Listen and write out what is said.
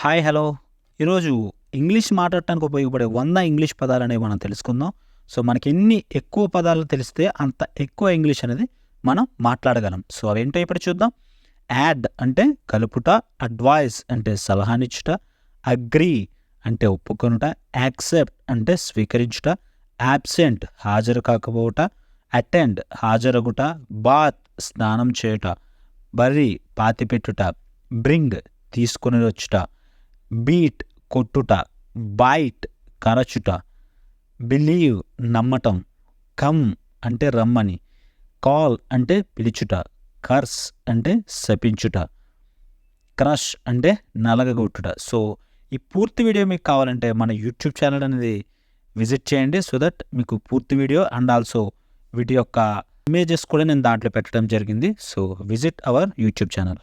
Hi hello ఈరోజు English మాట్లాడటానికి ఉపయోగపడే 100 ఇంగ్లీష్ పదాలనేవి మనం తెలుసుకుందాం. సో మనకి ఎన్ని ఎక్కువ పదాలు తెలిస్తే అంత ఎక్కువ ఇంగ్లీష్ అనేది మనం మాట్లాడగలం. సో అవేంటో ఇప్పుడు చూద్దాం. యాడ్ అంటే కలుపుట, అడ్వైస్ అంటే సలహానిచ్చుట, అగ్రీ అంటే ఒప్పుకొనుట, యాక్సెప్ట్ అంటే స్వీకరించుట, యాబ్సెంట్ హాజరు కాకపోవుట, అటెండ్ హాజరగుట, బాత్ స్నానం చేయుట, బర్రీ పాతిపెట్టుట, బ్రింగ్ తీసుకొని వచ్చుట, బీట్ కొట్టుట, బైట్ కరచుట, బిలీవ్ నమ్మటం, కమ్ అంటే రమ్మని, కాల్ అంటే పిలుచుట, కర్స్ అంటే శపించుట, క్రష్ అంటే నలగగొట్టుట. సో ఈ పూర్తి వీడియో మీకు కావాలంటే మన యూట్యూబ్ ఛానల్ అనేది విజిట్ చేయండి. సో దట్ మీకు పూర్తి వీడియో అండ్ ఆల్సో వీటి యొక్క ఇమేజెస్ కూడా నేను దాంట్లో పెట్టడం జరిగింది. So visit our YouTube channel.